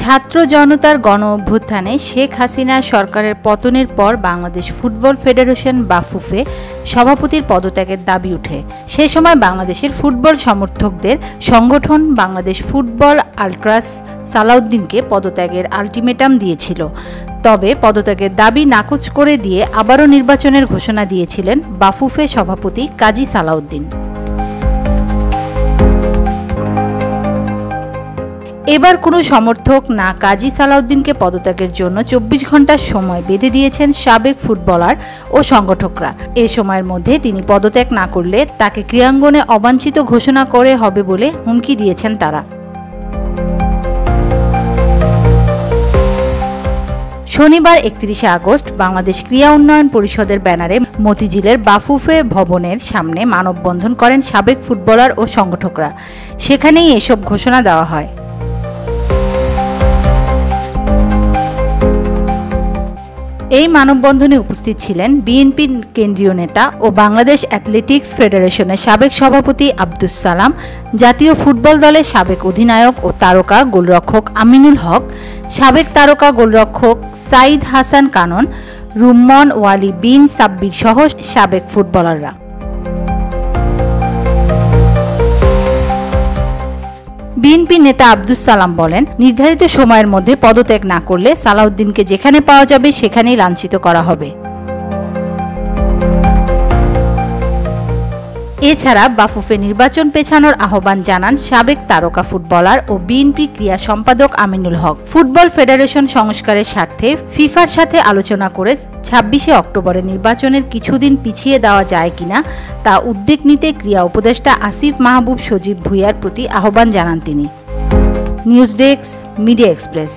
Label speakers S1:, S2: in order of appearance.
S1: ছাত্র জনতার গণ অভ্যুত্থানে শেখ হাসিনা সরকারের পতনের পর বাংলাদেশ ফুটবল ফেডারেশন বাফুফে সভাপতির পদত্যাগের দাবি ওঠে। সে সময় বাংলাদেশের ফুটবল সমর্থকদের সংগঠন বাংলাদেশ ফুটবল আল্ট্রাস সালাউদ্দিনকে পদত্যাগের আলটিমেটাম দিয়েছিল। তবে পদত্যাগের দাবি নাকচ করে দিয়ে আবারও নির্বাচনের ঘোষণা দিয়েছিলেন বাফুফে সভাপতি কাজী সালাউদ্দিন। এবার কোনো সমর্থক না কাজী সালাউদ্দিনকে পদত্যাগের জন্য 24 ঘন্টার সময় বেঁধে দিয়েছেন সাবেক ফুটবলার ও সংগঠকরা। এ সময়ের মধ্যে তিনি পদত্যাগ না করলে তাকে ক্রীড়াঙ্গনে অবাঞ্ছিত ঘোষণা করে হবে বলে হুমকি দিয়েছেন তারা। শনিবার 31 আগস্ট বাংলাদেশ ক্রীড়া উন্নয়ন পরিষদের ব্যানারে মতিঝিলের বাফুফে ভবনের সামনে মানববন্ধন করেন সাবেক ফুটবলার ও সংগঠকরা। সেখানেই এসব ঘোষণা দেওয়া হয়। এই মানববন্ধনে উপস্থিত ছিলেন বিএনপির কেন্দ্রীয় নেতা ও বাংলাদেশ অ্যাথলেটিক্স ফেডারেশনের সাবেক সভাপতি আব্দুস সালাম, জাতীয় ফুটবল দলের সাবেক অধিনায়ক ও তারকা গোলরক্ষক আমিনুল হক, সাবেক তারকা গোলরক্ষক সাইদ হাসান কানন, রুম্মন ওয়ালি বিন সাব্বির সহ সাবেক ফুটবলাররা। বিএনপি নেতা আব্দুস সালাম বলেন, নির্ধারিত সময়ের মধ্যে পদত্যাগ না করলে সালাউদ্দিনকে যেখানে পাওয়া যাবে সেখানেই লাঞ্ছিত করা হবে। এছাড়া বাফুফে নির্বাচন পেছানোর আহ্বান জানান সাবেক তারকা ফুটবলার ও বিএনপি ক্রীড়া সম্পাদক আমিনুল হক। ফুটবল ফেডারেশন সংস্কারের স্বার্থে ফিফার সাথে আলোচনা করে 26 অক্টোবরের নির্বাচনের কিছুদিন পিছিয়ে দেওয়া যায় কিনা তা উদ্যোগ নিতে ক্রীড়া উপদেষ্টা আসিফ মাহবুব সজীব ভুঁইয়ার প্রতি আহ্বান জানান তিনি। News desk, media express.